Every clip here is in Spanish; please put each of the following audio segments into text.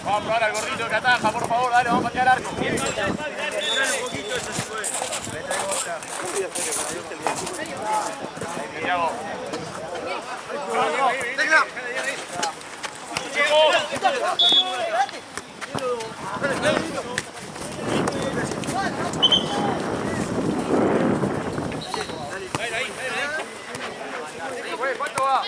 Vamos a probar al gordito que ataja, por favor, dale, vamos a patear arco. ¿Cuánto va?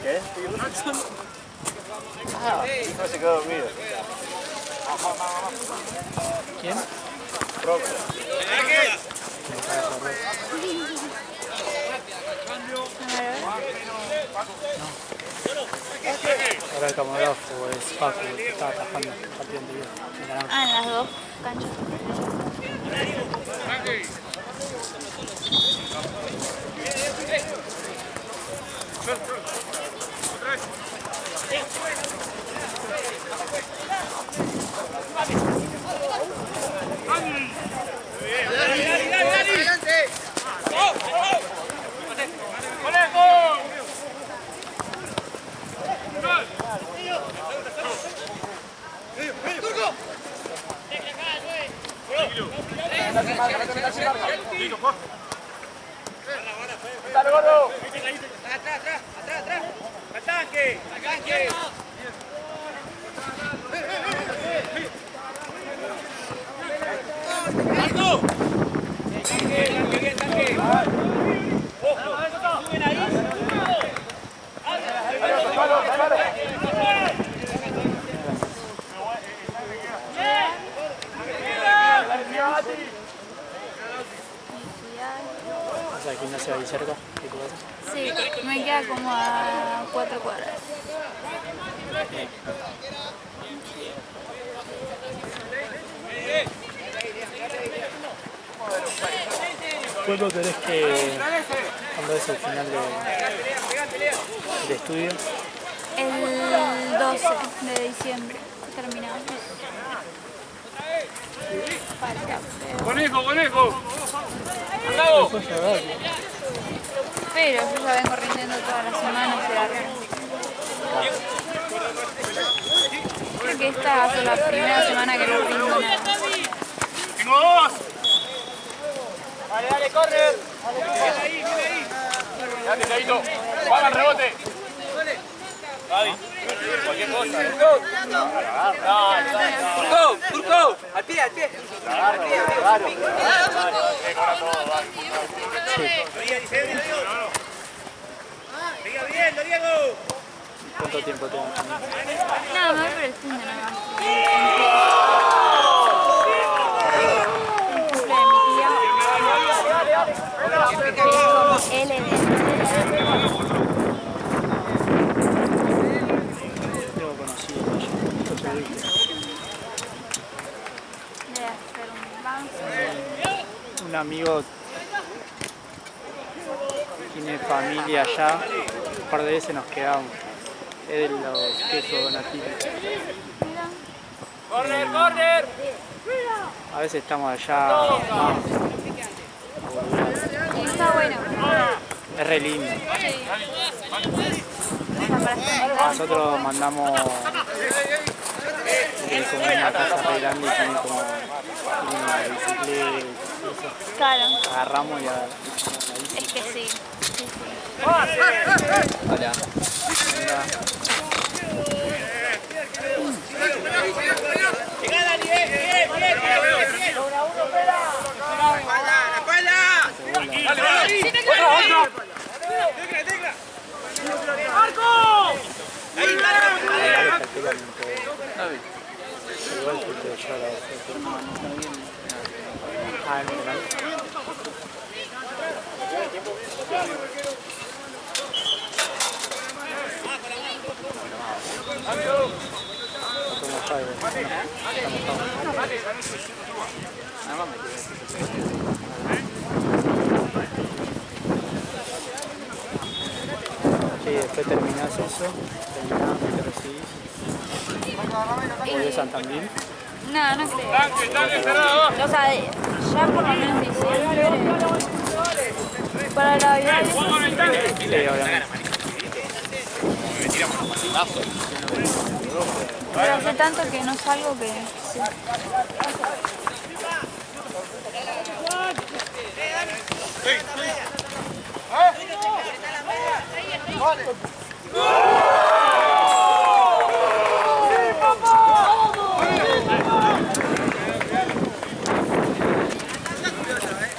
¿Qué? Ah, no se quedó dormido. ¿Quién? Roca. Ahora el camarógrafo es Paco, que está atajando el partido anterior. Ah, en las dos canchas. ¡Dale, gordo! ¡Atrás! ¡Al tanque! ¡Marco! ¡Tanque! ¡Ojo! ¡Suben ahí! O sea, el gimnasio ahí cerca, ¿qué te pasa? Sí, me queda como a 4 cuadras. ¿Cuándo tenés que... cuándo es el final de estudio? El 12 de diciembre terminamos. Falta, ¡Conejo! pero yo ya vengo rindiendo todas las semanas de arco. Creo que esta va a ser la primera semana que no rindo nada. ¡Tengo dos! Dale, corre. Dale, Caíto. ¡Vamos al rebote! Gaby, cualquier cosa. Turco, al pie. ¿Cuánto tiempo tengo? Nada más por el fin de Debe hacer un bounce. Un amigo tiene familia allá, un par de veces nos quedamos. Es de los quesos nativos. Mira. ¡Corner, corner! A veces estamos allá más. Y está bueno. Es re lindo. Sí. O sea, para experimentar. Nosotros mandamos como una casa re grande y tiene como una bicicleta y eso. Claro. Agarramos y Es que sí. Sí, sí. Hola. Llega Dani, bien. La espalda. ¡Dale, dale! Tecla. ¡Marco! Ahí, dale. Igual que yo la Ah, en el canal. Sí, después terminás eso, terminás, te recibís. ¿Volvés a Tandil? No, no creo. ¡Tanque, tanque cerrado! O sea, ya por lo menos diciembre. Para la Navidad. Sí, obviamente. Pero hace tanto que no salgo que. Sí.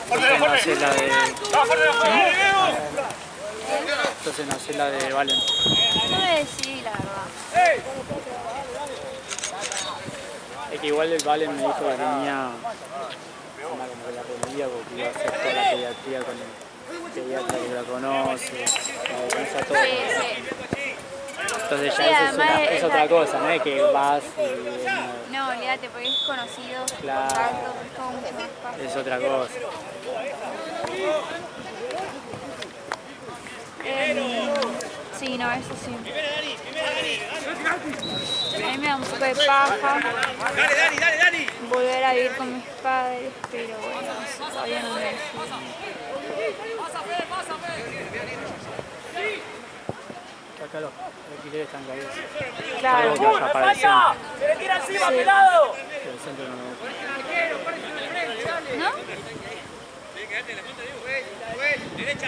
Entonces no sé la de... ¡Vamos, Entonces no sé la de Valen. No me decidí, la verdad. Es que igual el Valen me dijo que tenía una como que la reunía porque iba a hacer toda la pediatría con el pediatra que la conoce, la organiza todo. Sí, sí. Entonces Sí, ya eso además es otra cosa, no es que vas y... No, olvídate, porque es conocido. Claro. Contacto, es todo mucho más fácil. Es otra cosa. Sí, no, eso sí. A mí me da un poco de paja Dale. volver a vivir con mis padres, pero bueno, no sé, todavía no me decido. Acá los alquileres están caídos. Claro. Algo que vaya para el centro. ¡Se le tira encima, pelado! Pero el centro no me gusta. ¿No? Derecha.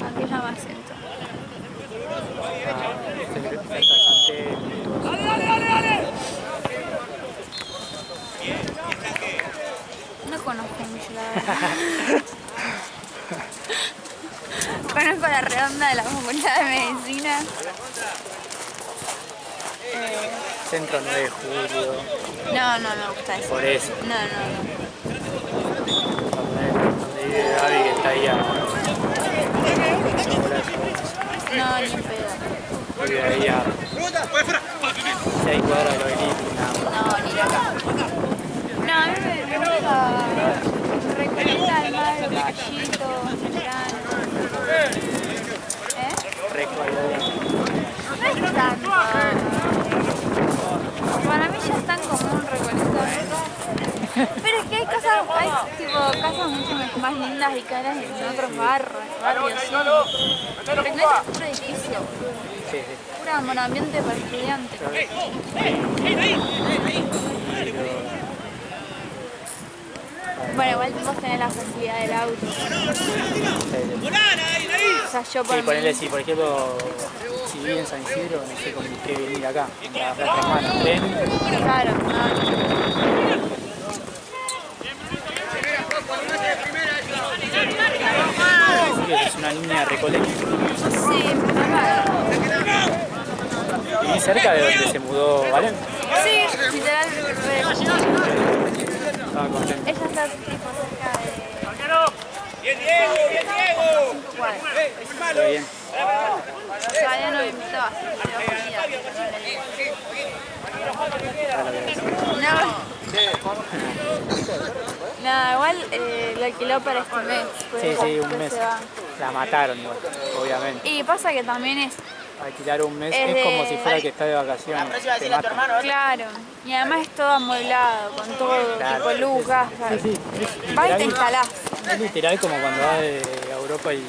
Aquí es la más centro. Dale. No conozco mucho la verdad. Conozco la redonda de la Facultad de Medicina. Centro 9 de julio. No me gusta eso. Por eso. No. Donde vive Gaby que está ahí a... No, ni en pedo. Vive ahí a 6 cuadras de la avenida. No, ni loca. No, a mí me gusta Recoleta, el mar, Caballito, verano. No es tanto. Para mí ya es tan común Recoleta. Pero es que hay casas mucho más lindas y caras en otros barrios, sí. Recoleta es puro edificio. Sí. Pura monoambiente para estudiantes. Bueno, igual vos tenés la facilidad del auto. O sea, yo por Sí, mí... ponele, sí, por ejemplo, si vive en San Isidro, no sé con qué venir acá. La semana, tren. Claro, no. Así que es una línea de Recoleta. Sí, normal. Y cerca de donde se mudó Valen. Sí, literal. Estaba contento. Ella está tipo cerca de... Bien, Diego. 5 cuadras. Está bien. Todavía no fácil, pero comida, Claro que sí. no, igual lo alquiló para este mes. Pues Sí, sí, un después mes. se va. La mataron igual, obviamente. Y pasa que también es, Alquilar un mes Es es como de- si fuera que está de vacaciones. Te matan. claro, y además es todo amueblado, con todo Claro. tipo luz, gas. Sí, sí, Vas y te literal, instalás. es literal como cuando vas de Europa y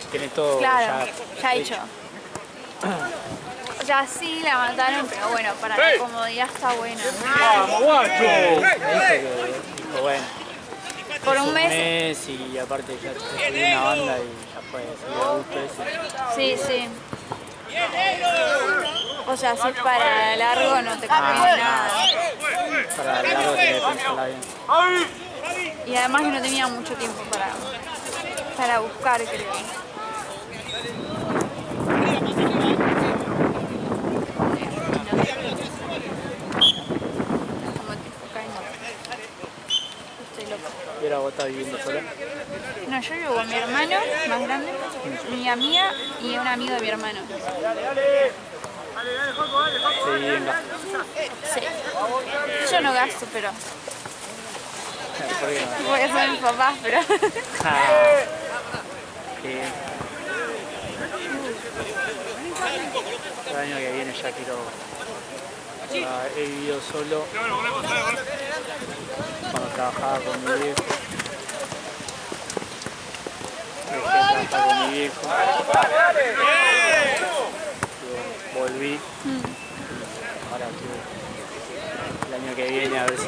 tienes todo Claro, ya hecho. hecho. O sea, sí la mataron, pero bueno, para la comodidad está buena. ¡Vamos, guacho! Me dijo que dijo, bueno, Por es un mes, y aparte ya estudié una banda y ya fue, se dio gusto eso. sí, sí. O sea, si es para largo no te conviene nada. Para largo tenés que pensarla bien. Y además yo no tenía mucho tiempo para buscar, creo. Como tipo caña. Estoy loca. Y ahora vos estás viviendo sola. No, yo vivo con mi hermano más grande, mi amiga y un amigo de mi hermano. Sí, venga. Sí. Yo no gasto, pero ¿Por qué no? porque son mis papás, pero Ah, sí. El año que viene ya quiero. He vivido solo cuando trabajaba con mi viejo. Dejé de trabajar con mi viejo. Luego volví. Ahora quiero el año que viene a ver si.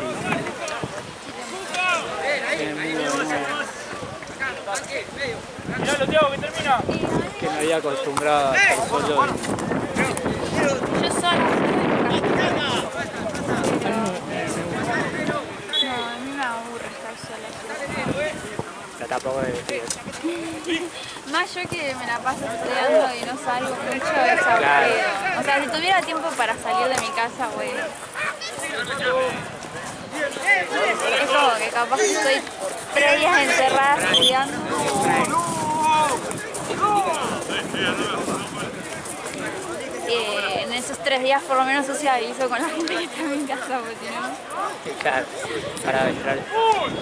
Tiene miedo de nuevo. Miralo, Tiago, que termina. Que me había acostumbrado a estar solo yo sola. No, a mí me aburre estar sola. y tampoco de Más yo que me la paso estudiando y no salgo mucho es aburrido. Claro. O sea, si tuviera tiempo para salir de mi casa, bueno. Es como que capaz que estoy 3 días encerrada estudiando. En esos 3 días por lo menos socializo con la gente que está en mi casa, porque si no... claro, para entrar.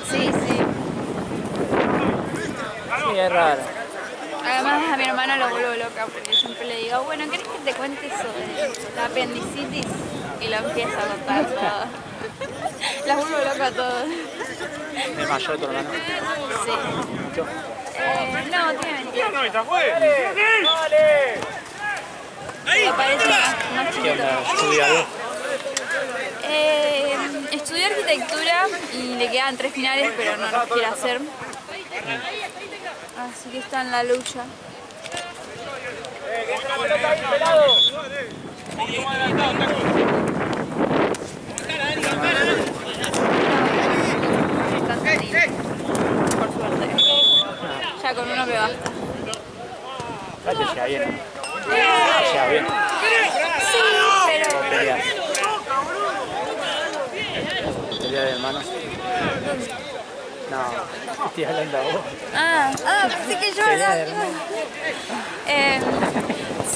Sí, sí. Sí, es raro. Además a mi hermano lo vuelvo loca porque siempre le digo, bueno, ¿querés que te cuente sobre la apendicitis? Y lo empieza a contar todo. Las vuelvo loca a todos. ¿Es mayor tu hermano? Sí. ¿Mucho? No, tiene 22. No, está juez. Me parece más ¿Qué chiquito. onda? ¿Estudia algo? Estudió arquitectura y le quedan 3 finales, pero no los quiere hacer. Así que está en la lucha. Por suerte. Ya con uno me basta. Ah, te lleva bien. Te lleva bien. Sí, pero... ¿O peleas? ¿Peleas de hermanos? No, estoy hablando a vos. Pensé que yo Pelea hablaba. de hermanos.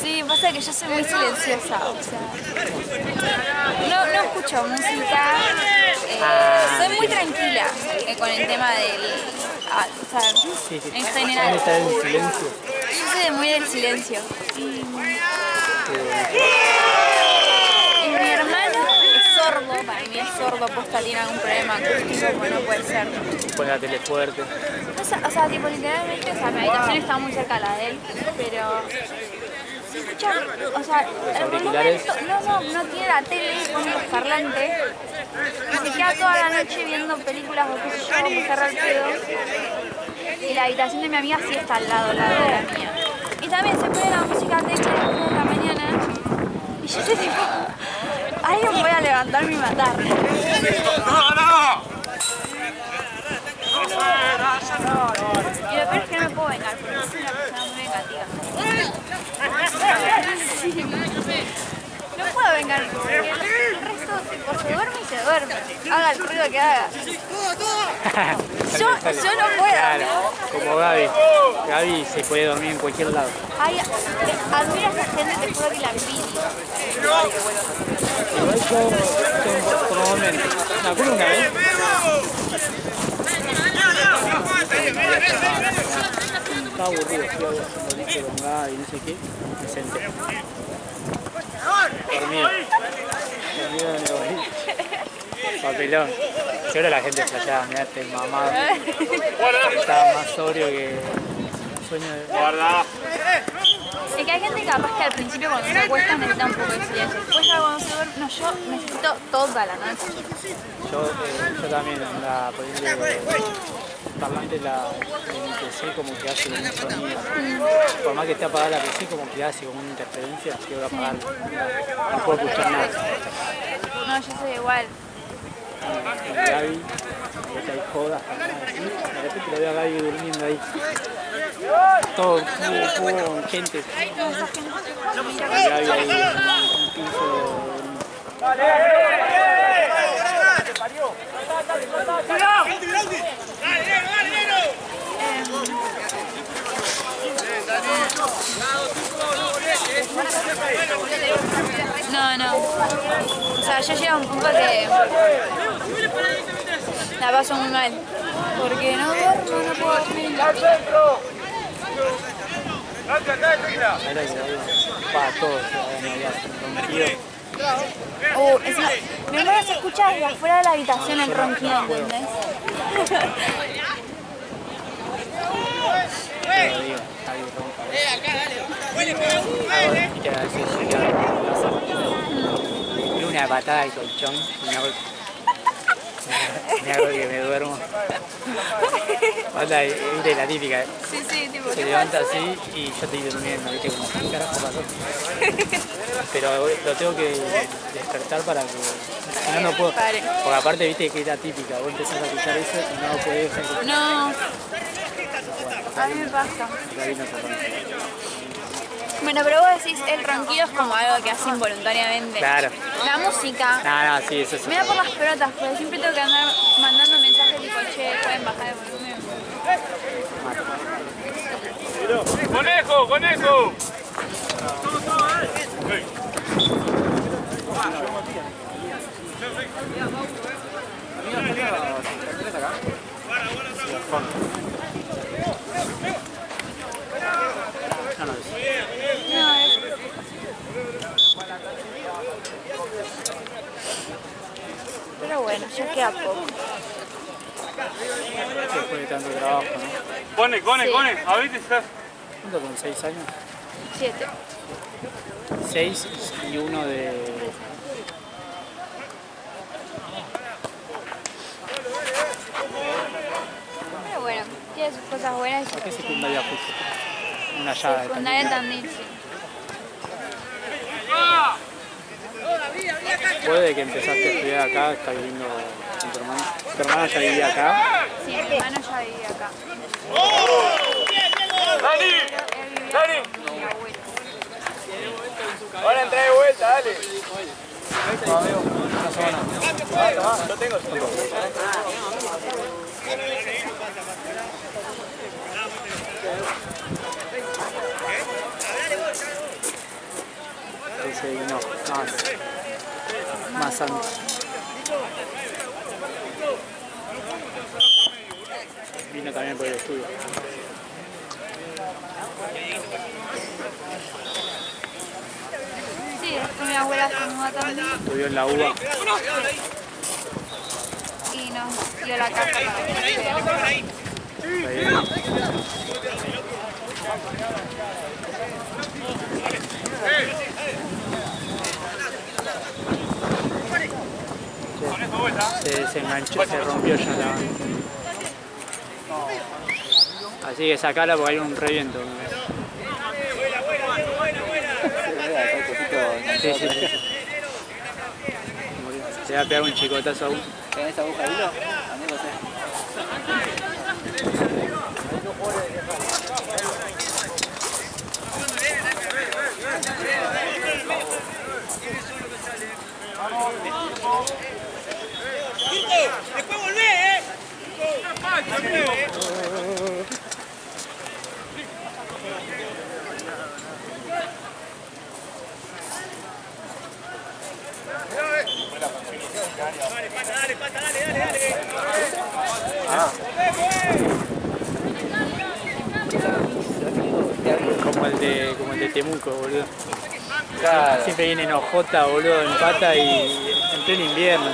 Sí, pasa que yo soy muy silenciosa, o sea, no escucho música, soy muy tranquila con el tema del, o sea, Sí, sí. en general, Está en silencio. yo soy muy del silencio. Y mi hermano es sordo, para mí es sordo, posta tiene algún problema acústico, pues no puede ser. Pone la tele fuerte. O sea, tipo literalmente, o sea, mi habitación está muy cerca a la de él, pero se escucha, o sea, el volumen, auriculares? no tiene la tele, pone los parlantes, y se queda toda la noche viendo películas o qué sé yo, me cerra el pedo. Y la habitación de mi amiga sí está al lado de la mía. Y también se pone la música tecla a las 3 de la mañana, y yo estoy tipo, alguien voy a levantarme y matar. Y lo peor es que no me puedo vengar, porque soy una persona muy vengativa. Sí. No puedo vengarme, porque el resto tipo, se duerme y se duerme. Haga el ruido que haga. Yo no puedo. Claro, como Gaby. Gaby se puede dormir en cualquier lado. Ay, admiro a esa gente, te juro que la por momentos. Me acuerdo una vez. Estaba aburrido, fui a ver un boliche con Gaby y no sé qué, me senté. Dormido en el boliche. Papelón. Seguro la gente flasheaba, mirá este mamado. Estaba más sobrio que un sueño de... Guarda. Es que hay gente capaz que al principio cuando se acuesta necesita un poco de silencio. Después ya cuando se duerme, no, yo necesito toda la noche. Yo también, la parlante la de mi PC como que hace como un sonido. Por más que esté apagada la PC como que hace como una interferencia, tengo que apagarla. No puedo escuchar nada. No, yo soy igual. Y Gaby, que hay jodas, de repente la veo a Gaby durmiendo ahí. Todo hubo gente. Y Gaby ahí en un piso. No. O sea, yo llego a un punto que la paso muy mal. Porque no duermo, no puedo dormir. Era que para todos, me había rompido. Encima, mi hermano se escucha desde afuera de la habitación el ronquido, ¿entendés? Pero digo, Javi rompa. Y te agradezco, y una patada de colchón y me hago que me duermo. Onda, viste la típica. Sí, tipo, Se levanta así y yo estoy durmiendo, viste, como, ¿qué carajo pasó? Pero lo tengo que despertar para que... Si no, no puedo. Porque aparte, viste, que era típica, vos empezás a escuchar eso y no podés dejar de escuchar. No, a mí me pasa. Bueno, pero vos decís, el ronquido es como algo que hace involuntariamente. Claro. La música No, sí, eso sí. me da por las pelotas, porque siempre tengo que andar mandando mensajes tipo, che, pueden bajar el volumen. ¡Conejo, conejo! Pero bueno, ya queda poco. Después de tanto trabajo, ¿no? Cone, ahorita estás. ¿Cuánto con 6 años? 7. 6 y uno de... Pero bueno, tiene sus cosas buenas y sus ¿A qué cosas secundaria malas. fuiste? Una llave. Secundaria en Tandil, sí. Después de que empezaste a estudiar acá, estás viviendo con tu hermano. ¿Tu hermana ya vivía acá? Sí, mi hermano ya vivía acá. ¡Dani! Él vivía con mi abuelo. Ahora entra de vuelta, dale. Yo tengo. Ese vino más antes. Vino también por el estudio. Sí, después mi abuela se mudó a Tandil Estudió en la UBA. y nos dio la casa para que Se desenganchó, se rompió ya la... Así que sacala porque hay un reviento. Sí. Se va a pegar un chicotazo aún. ¿Tenés aguja de hilo? A mí no sé. Después volvé, Como el de Temuco, boludo. Claro. Siempre viene Ojota, boludo, empata y en pleno invierno.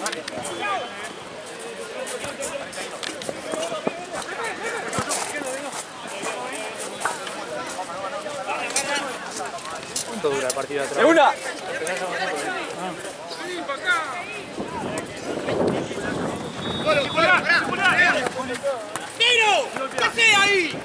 Sí. ¿Cuánto dura el partido de atrás? ¡De una! ¡Nero! ¿Qué haces ahí?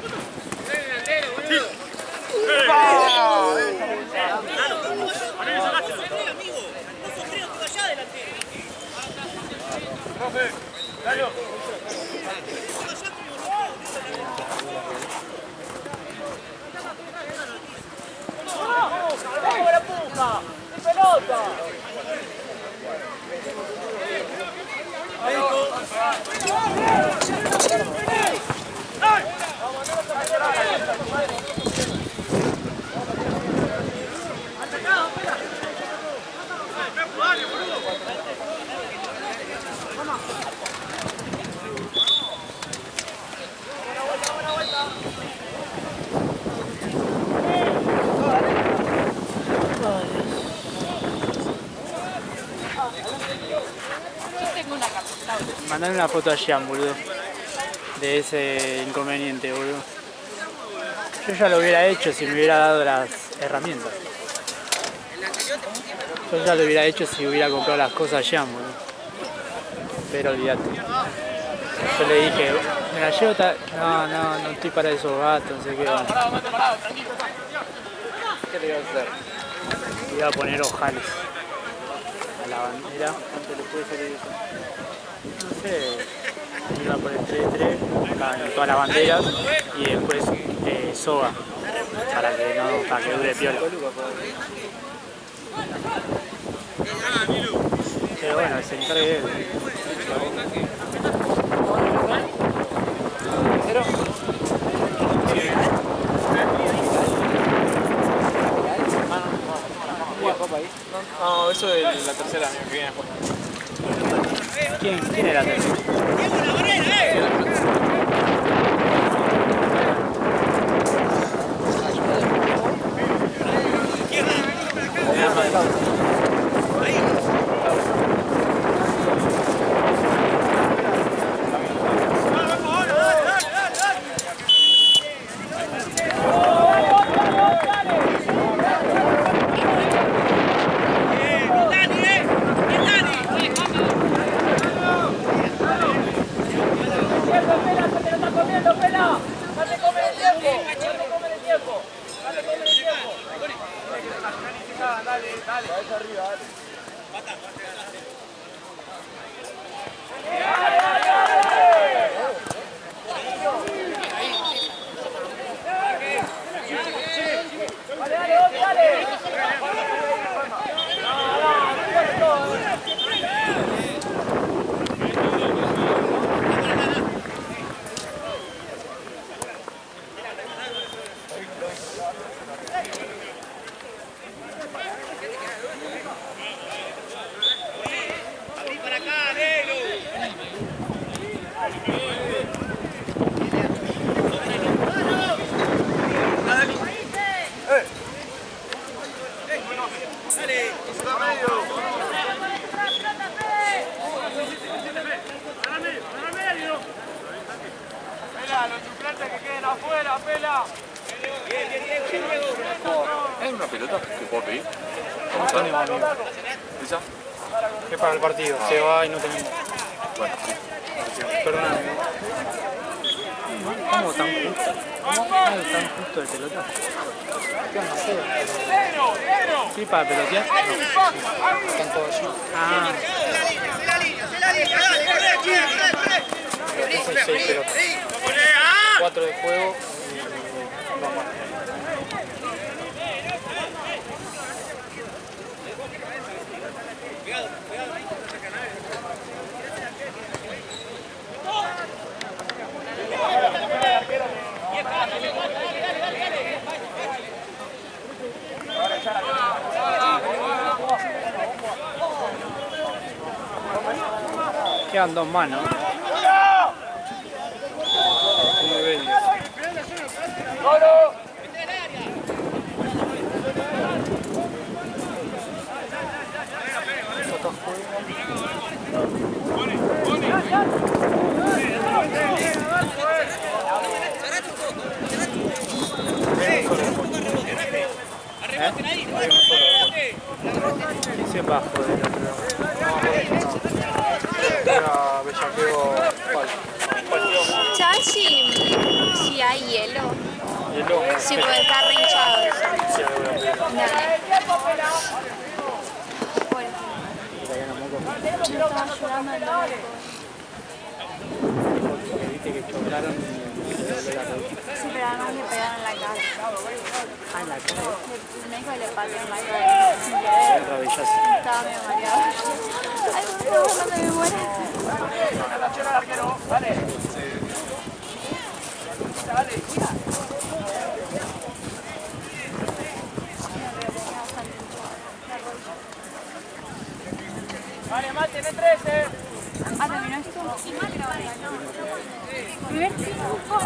Mandale una foto a Jean, boludo, de ese inconveniente, boludo. Yo ya lo hubiera hecho si me hubiera dado las herramientas. Yo ya lo hubiera hecho si hubiera comprado las cosas a Jean, boludo. Pero olvídate. Yo le dije, ¿me la llevo? No estoy para esos gatos, no sé qué. ¿Qué le iba a hacer? Iba a poner ojales a la bandera. ¿Cuánto le puede salir eso? No sé, iba a poner 3-3 acá en todas las banderas y después soga para que dure piola. Pero bueno, se encargue él. No, eso es la tercera que viene después. ¿Quién era el tercero? ¿Hay una pelota que puedo pedir? Tenemos, amigo. ¿Esa? Es para el partido, se va y no tenemos. Bueno. Perdóname. ¿Cómo tan justo? ¿Cómo tan justo el pelotazo? ¿Qué onda? ¿Sí para pelotear? No. Están todos allí. Ah. Eso es 6 pelotas. 4 de juego y vamos. Quedan 2 manos. Muy bien. Se bajo del otro lado. Era bellaqueo. ¿Cuál? ¿Sabes si hay hielo? Hielo. Sí, porque está re hinchado. Sí, algo voy a pedir. Dale. Bueno, yo estaba llorando el loco. Porque viste que chocaron y se volvió la rodilla. Sí, pero no le pegaron en la cara. Ah, en la cara. Me dijo que le patearon la cara sin querer. El rodillazo. Estaba medio mareado. Ay, por favor, no me muera. Vale, Mati, tiene 13. Ah, ¿terminó esto? Primer tiempo.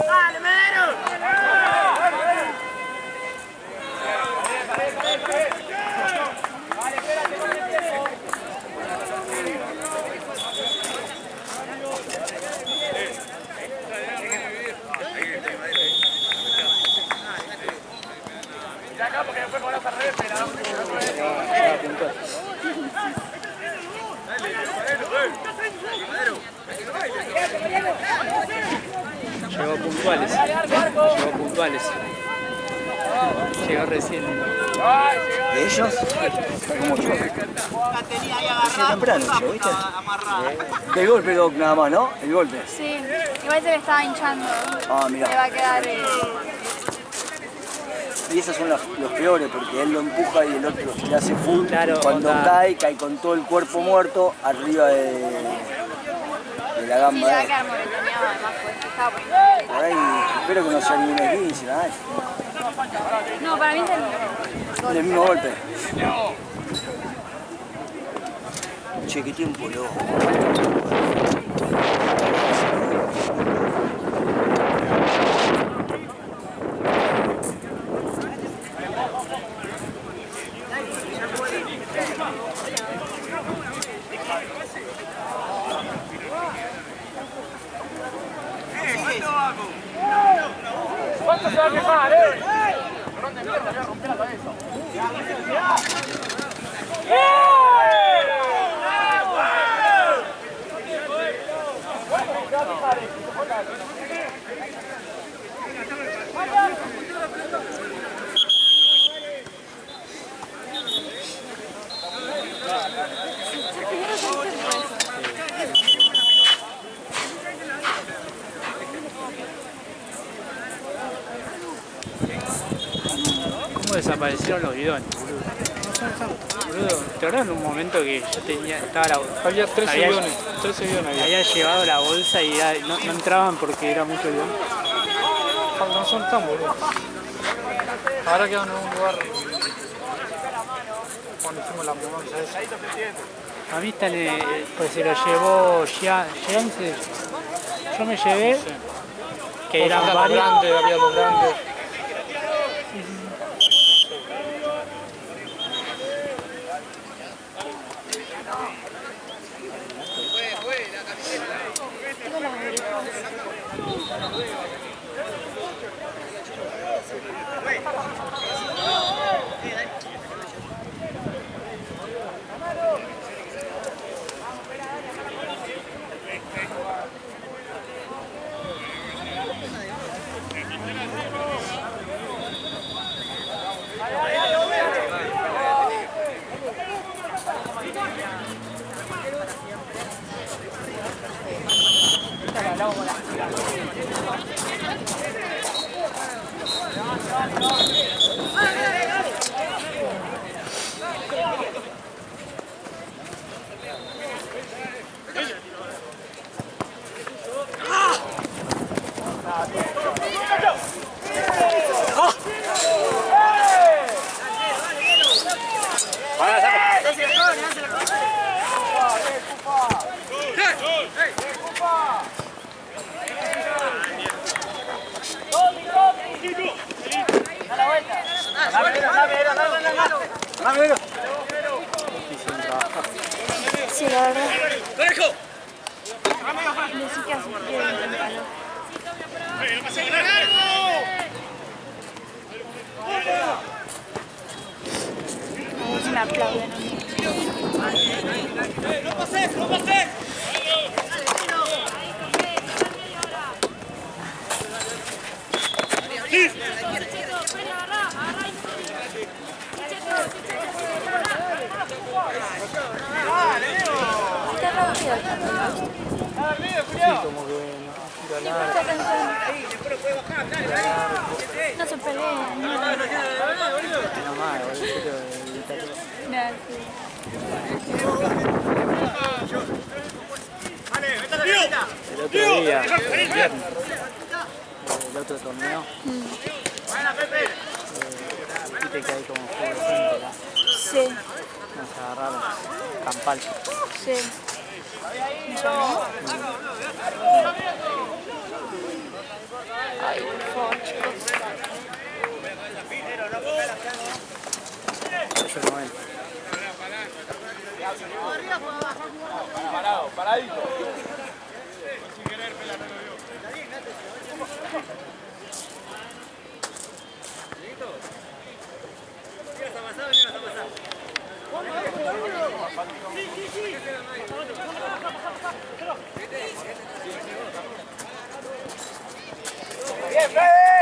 ¡Dale, Medero! Vale, espérate con el tiempo. Ya acá porque después cobras al revés, pero Llegó puntuales. Llegó puntuales. Llegó recién. ¿De ellos? ¿Cómo yo? Recién temprano, yo, ¿viste? El golpe, Doc, nada más, ¿no? El golpe. Sí, igual se le estaba hinchando. Ah, Le va mirá. a quedar. Y esos son los peores, porque él lo empuja y el otro le hace full. Claro, Cuando onda. cae con todo el cuerpo muerto arriba de la Sí, gamba. le va a de él. quedar moretoneado además, pues estaba poniendo. Por ahí, espero que no sea ningún 15, nada. No, para mí es Es el mismo golpe. Che, qué tiempo loco. ¿cuánto se va a quemar, ¿Dónde mierda? Voy a romper la cabeza. ¿Cómo desaparecieron los bidones, boludo? Boludo, ¿te acuerdas en un momento que yo tenía, estaba la Había 13 bidones. 13 bidones había. había llevado la bolsa y no entraban porque era mucho bidón? No son tan boludos. Ahora quedan en un lugar cuando hicimos la mudanza esa. A mí pues se lo llevó Jean, yo me llevé, que eran Había los varios. grandes, había los grandes. Sí, la verdad. Ni siquiera se quiere en el calor. A ver si me aplauden a mí. ¡No pases! ¡No pases! Está rápido el camino. Sí, como que no, tiro largo. Está cansado. No se peleen, no. No más, igual yo quiero evitar todo. Nada, sí. El otro día, el viernes, el otro torneo, viste que hay como fútbol 5 acá, Sí, nos agarraron campal. sí. ¿No? Ay, por favor, chicos. Yo no ven. Parado, paradito. ¡Bien, Fede!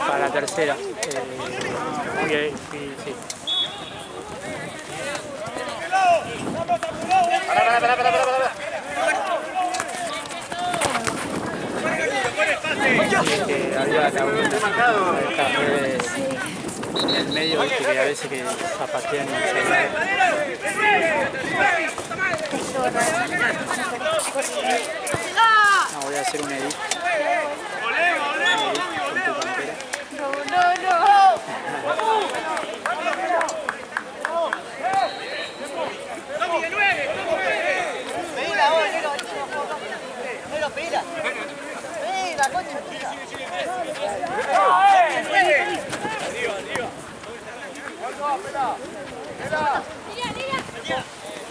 Para la tercera. Sí, sí. Había la en el medio, viste que a veces que zapatean y se no, voy a hacer un edit.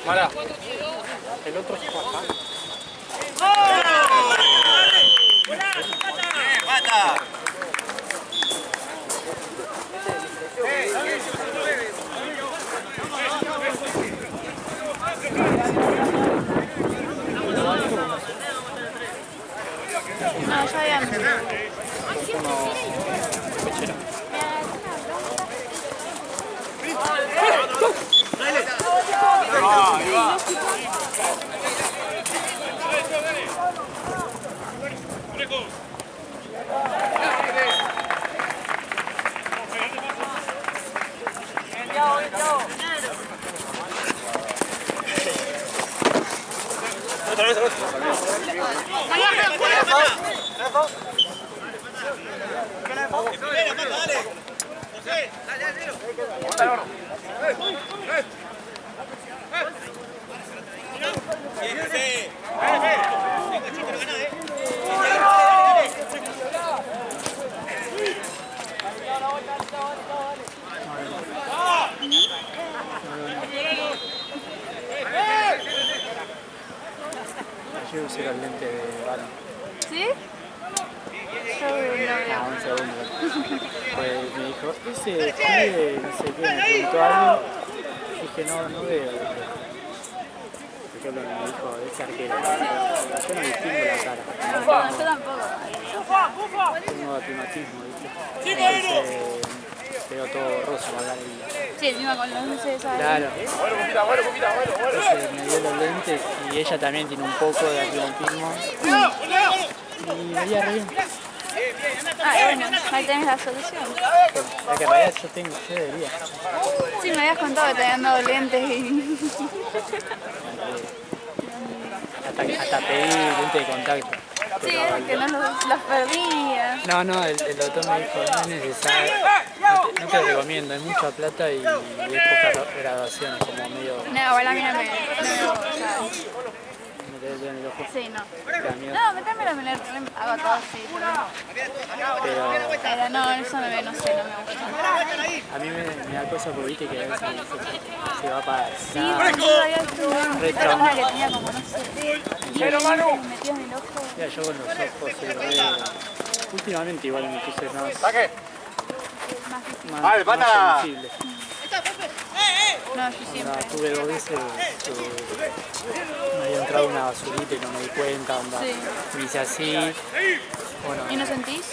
Mara, el otro se fue acá. No, ya habían. Yo usé los lentes de Valen. ¿Sí? Yo no. Un segundo. Pues me dijo, ese pibe, no sé qué, me preguntó algo. Dije, no veo. Por ejemplo, me dijo, ese arquero. Yo no distingo la cara. No, yo tampoco. Tengo astigmatismo, ¿viste? Entonces, veo todo rosa, margarita. Sí, encima con los luces, ¿sabes? Claro. Entonces me dio los lentes y ella también tiene un poco de astigmatismo. Y veía re bien. Ah, bueno, ahí tenés la solución. La que en realidad yo debería. Sí, me habías contado que te habían dado lentes y... Hasta pedí lentes de contacto. Sí, es que no los perdía. No, el doctor me dijo, no es necesario, no te recomiendo, es mucha plata y es poca graduación, como medio... No, bueno, a mí no me gusta. Meterte en el ojo. Sí, no. Te da miedo. No, metérmelo en el hago todo así. Pero no, eso no sé, no me gusta. A mí me da cosa porque viste que a veces se va para... Sí, yo había visto una Re cosa que tenía como, no sé, metido en el ojo. Mira, yo con los ojos últimamente igual me puse más sensible. No, yo siempre. Tuve 2 veces me había entrado una basurita y no me di cuenta, onda. Sí. Me hice así. Bueno, ¿Y no sentís?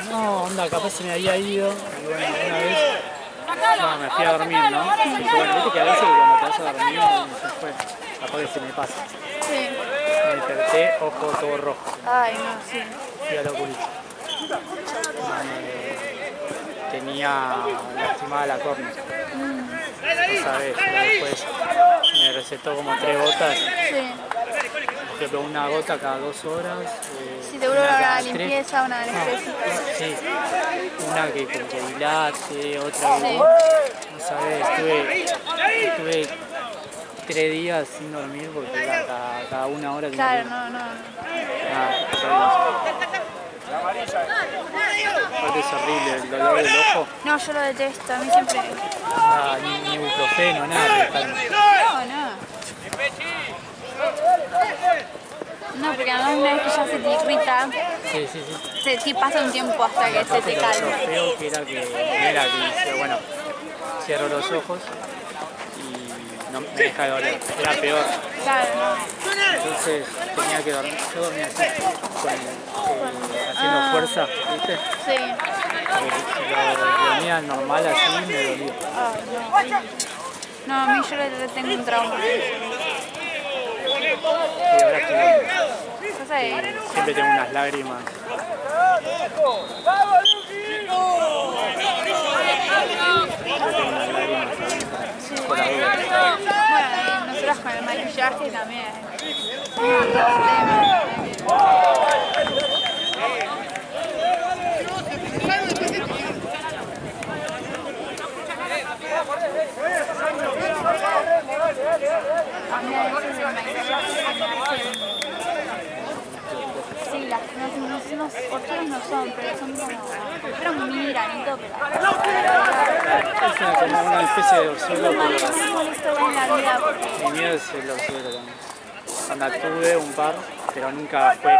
no, onda, capaz se me había ido. Y bueno, una vez me fui a dormir, ¿no? Y bueno, viste que a veces cuando te vas a dormir, se fue. Capaz que se me pasa. Sí. Me desperté, ojo todo rojo. Ay, no, sí. Fui a la oculista. Tenía lastimada la córnea. No sabés, pero después me recetó como 3 gotas. Sí. Por ejemplo, una gota cada 2 horas. Sí, seguro una una cada limpieza, una anestésica. Sí, una que como que dilate, otra que... Sí. No sabés, estuve 3 días sin dormir porque era cada 1 hora. Claro, no. Aparte es horrible el dolor del ojo. No, yo lo detesto, a mí siempre... Ni ibuprofeno, nada. No. No, porque además una vez que ya se te irrita, sí pasa un tiempo hasta que se te calma. Lo feo que era que decía, bueno, cierro los ojos y no me deja de doler. Era peor. Claro, Entonces tenía que dormir. Yo dormía así, haciendo fuerza, ¿viste? Sí. Porque si lo dormía normal así me dolía. No, a mí yo le tengo un trauma. Y ahora estoy, No sé, siempre tengo unas lágrimas. Por la duda. bueno, nosotros con el maquillaje también. A mí a veces el maquillaje sí, las oscuras no son, pero son como un granito, pero... Es como una especie de orzuelo, No me pero molesto en la vida porque... mi miedo es el orzuelo también. Cuando tuve un par, pero nunca fue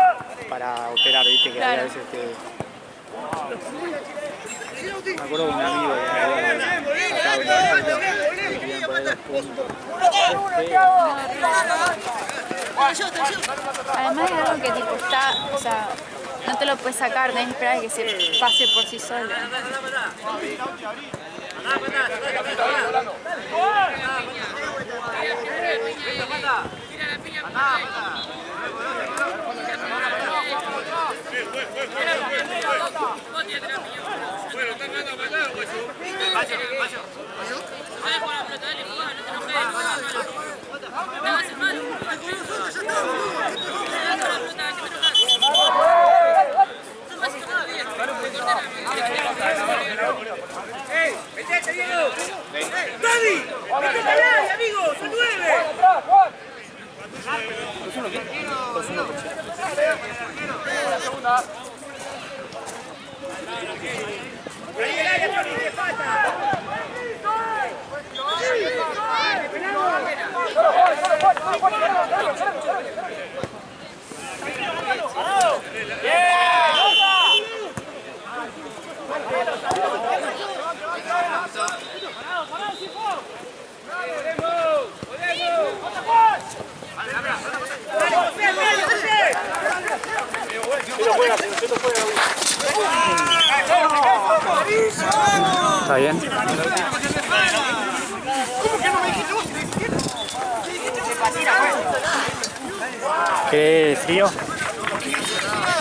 para operar, viste que había veces que... Me acuerdo de un amigo que había sacado un orzuelo y querían poner los puntos. Además es algo que tipo está, o sea, no te lo puedes sacar, tenés que esperar a que se pase por sí solo. ¡Metete, Diego! ¡Gaby! ¡Metete al área, amigo! ¡Son 9! ¡Ahí el área, Tony! ¡Le falta! Está bien. ¿Qué frío?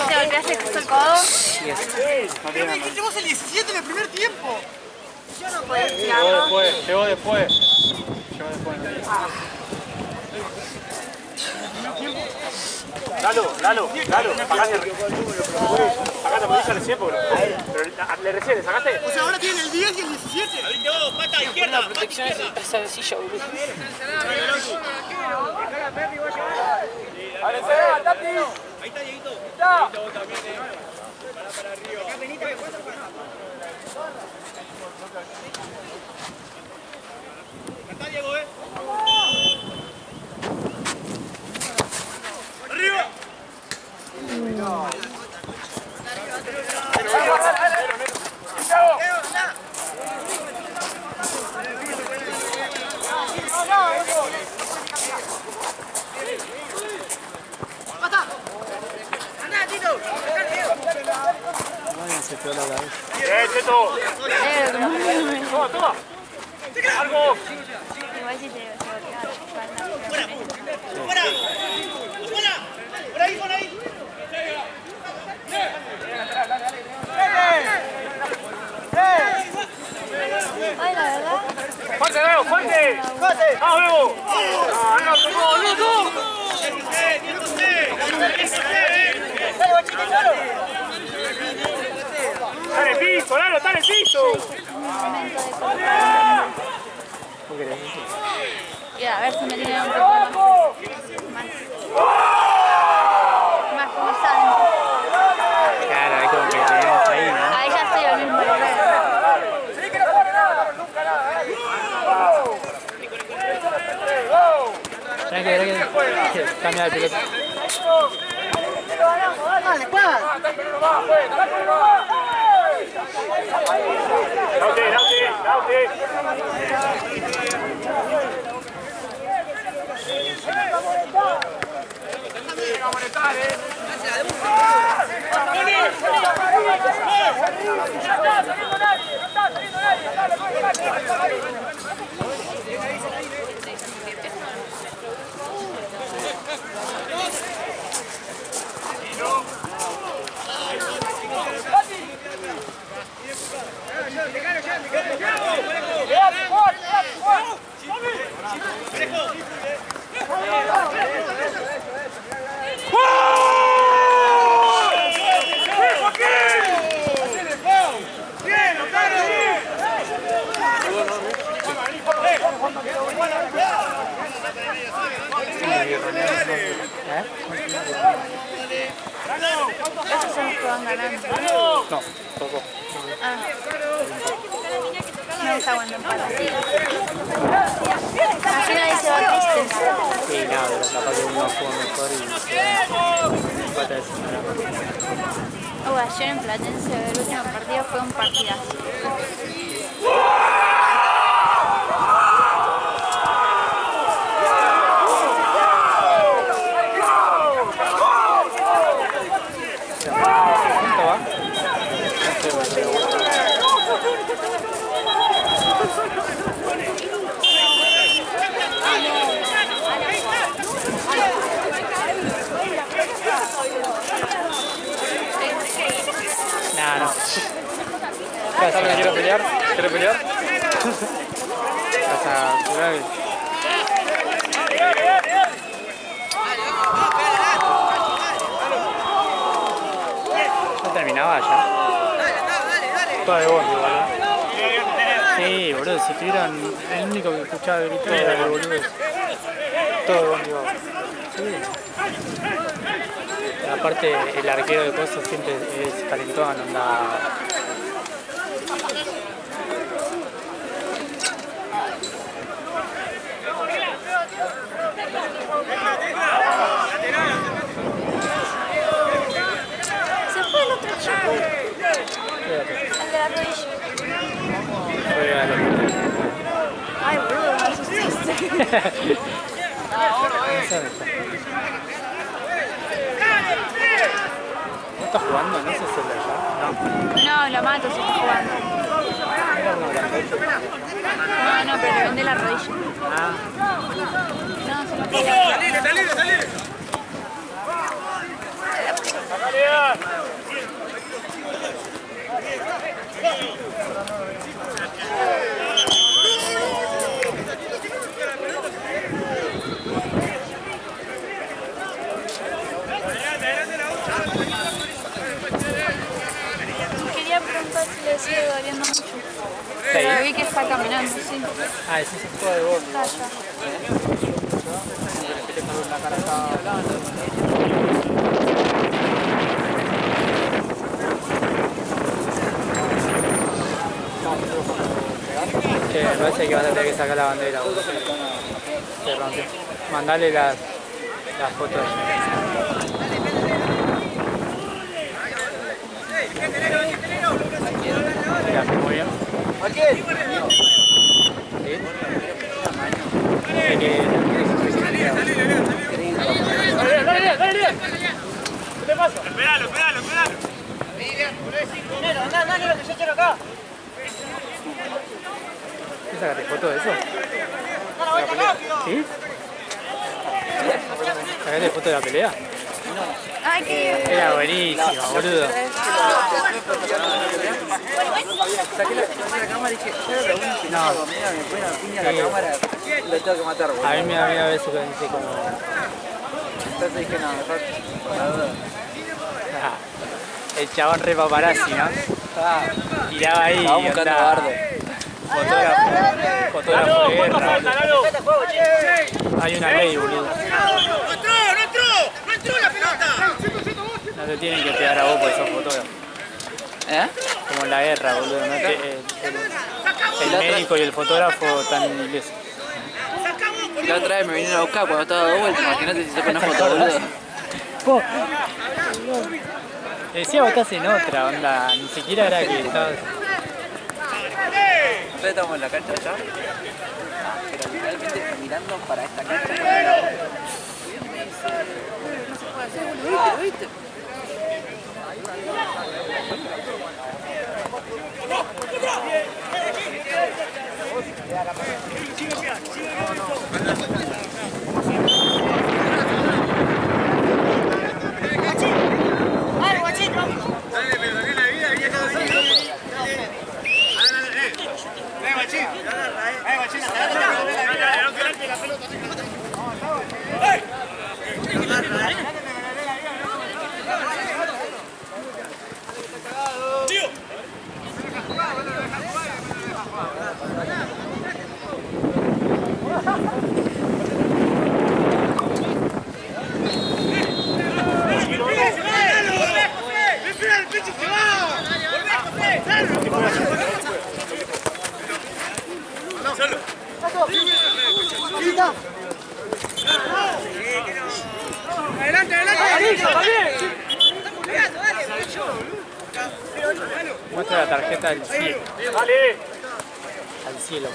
¿Te golpeaste el codo? Pero me dijiste vos el 17 en el primer tiempo. Yo no puedo tirarlo. Llegó después. Lalo, pagaste por recién, pero le recién, ¿le sacaste? O sea, ahora tienen el 10 y el 17. Abrite vos, pata izquierda. La protección es esa silla, boludo. Ahí está, Dieguito. Está. Vos también, para arriba. Cantá, Diego, ¡arriba! Se fue la cabeza. Cheto. Toma. Algo. Igual si se golpea. ¡Fuera! ¡Por ahí! Ay, la verdad. ¡Fuerte, Leo! ¡Fuerte! ¡Vamos, Leo! ¡Está en el piso, Lalo! ¡Está en el piso! Momento de colocar. Y a ver si me tienen un poco más pulsante. Claro, es como que tenemos ahí, ¿no? Ahí ya estoy al mismo nivel. Cambia de pelota. ¡Dale, Juan! Laute. Venga a molestar, Esos son los que van ganando. No, tocó. Ah. Me gusta cuando empatan. Así nadie se va triste. Sí, nada, pero capaz que uno juega mejor y se empata de esa manera. Ayer en Platense el último partido fue un partidazo. ¿Cuánto va? No. ¿Qué pasa? ¿Quieres pelear? ¿Quieres pelear? Vas a jugar. ¿No terminaba ya? Todo de gol igual, ¿eh? Sí, boludo, si tuvieran el único que escuchaba gritos era el boludo. Todo, digo. Sí. Aparte, el arquero de cosas siempre es calentón, anda. Se fue el otro chico. El de la rodilla. Ay, boludo, me asustaste. ¿No está jugando? No sé si es el allá. No, la mato si está jugando. No, pero le vendé la rodilla. No, se la pega. ¡Salile! Quería preguntar si le sigue doliendo mucho. Pero vi que está caminando, sí. Ah, ese se juega de gol. Está allá. Che, me parece que vas a tener que sacar la bandera. Boludo. Se rompió. Mandale las fotos. Ya, muy bien. ¿Sí? ¡Dale! ¿Qué te pasa? Esperalo. Dale, que yo quiero acá. ¿Qué sacaste foto de eso? ¿Sí? ¿Sacaste foto de la pelea? Ay, qué... Era buenísima, boludo. Saqué la cámara y dije, claro, No. mira, me pone una piña a la cámara, lo tengo que matar, boludo. A mí me da miedo a veces que dice como... Entonces dije, no, mejor, por la duda. El chabón re paparazzi, ¿no? Tiraba ahí y buscando andaba. bardo. Fotógrafo de guerra. Hay una ley, boludo. ¡No entró la pelota! No te tienen que pegar a vos por esos fotógrafos. ¿Eh? Como en la guerra, boludo. ¿No? El médico y el fotógrafo están en inglés. La otra vez me vinieron a buscar cuando estaba de vuelta, imagínate si saco una foto, boludo. Decía vos estás en otra onda, ni siquiera era que estabas... Nosotros estamos en la cancha allá, pero literalmente mirando para esta cancha. No se puede hacer, boludo, ¿lo viste? Muestra la tarjeta del cielo. ¡Dale! Al cielo.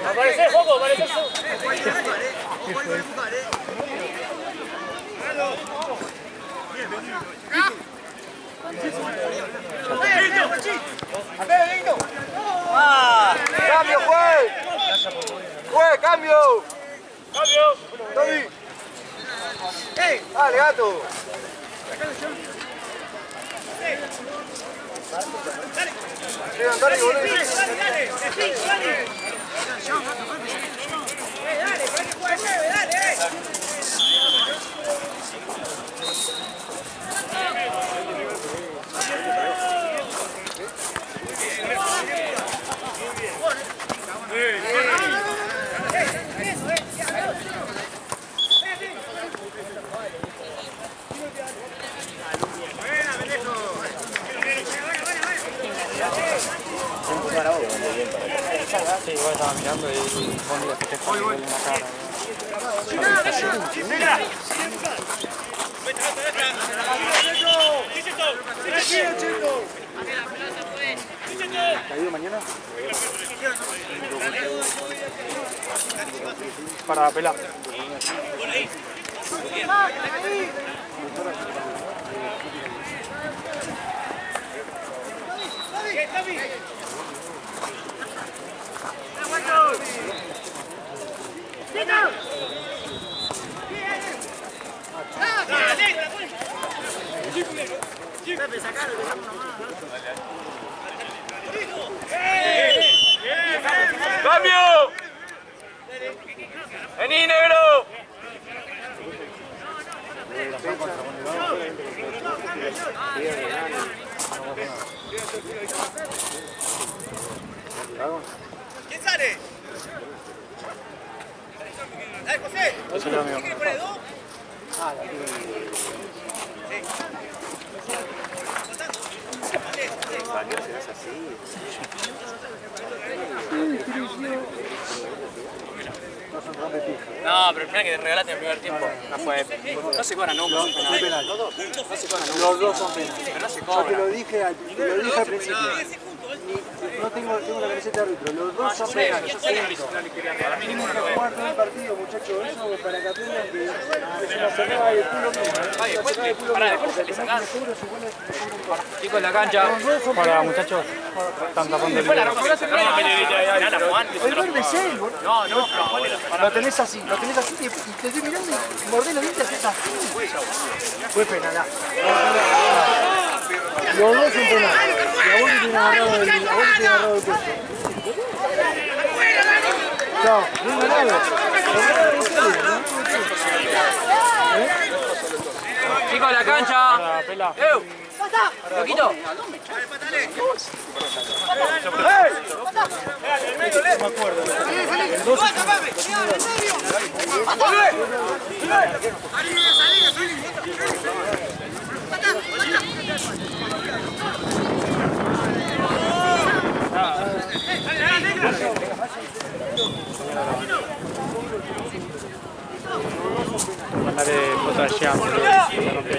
¡Aparece, Foco! ¡Aparece! ¡Cambio, juez! ¡Juez, cambio! ¡Cambio! ¡Tommy! ¡Dale, gato! Dale, boludo. Sí, igual estaba mirando y Bondi la festeja con una cara. ¿Caído mañana? Para pelar. ¡Cambio! ¡Vení, negro! ¿Quién sale? Dale, José. Eso es lo mío. ¿Quién pone dos? No, pero el penal que te regalaste en el primer tiempo no fue. No se cobra nunca. No se penal. Los dos. No se cobra nunca. Los dos son penales. Pero no se Yo cobra. te lo dije al principio. No tengo la camiseta de árbitro. Los dos son penales. Yo sé que no le quería regalar. A mí ninguno lo ve. Jugar todo el partido, muchachos. Eso para que aprendan que es una cerrada de culo mismo. Ay, después pará, después se le sacás. Chicos, la cancha. Para muchachos. Están tapando el video. El verde es él, boludo. No. Lo tenés así y te estoy mirando y mordés los dientes, haces así. Fue penal. Los dos son penales. Y a vos te tiene agarrado el pecho. Chao, bien ganado. Chicos, la cancha. Para pelar. Loquito. Mandale foto a Jean, que se rompe.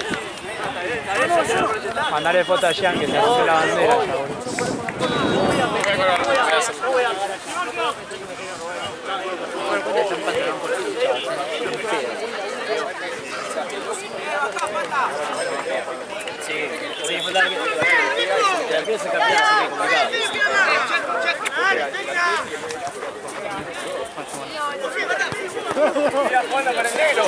Mandale foto a Jean, que se rompe la bandera ya, boludo. Sí, fue la que empieza a cambiar, así que complicado. Mira, jugando con el negro.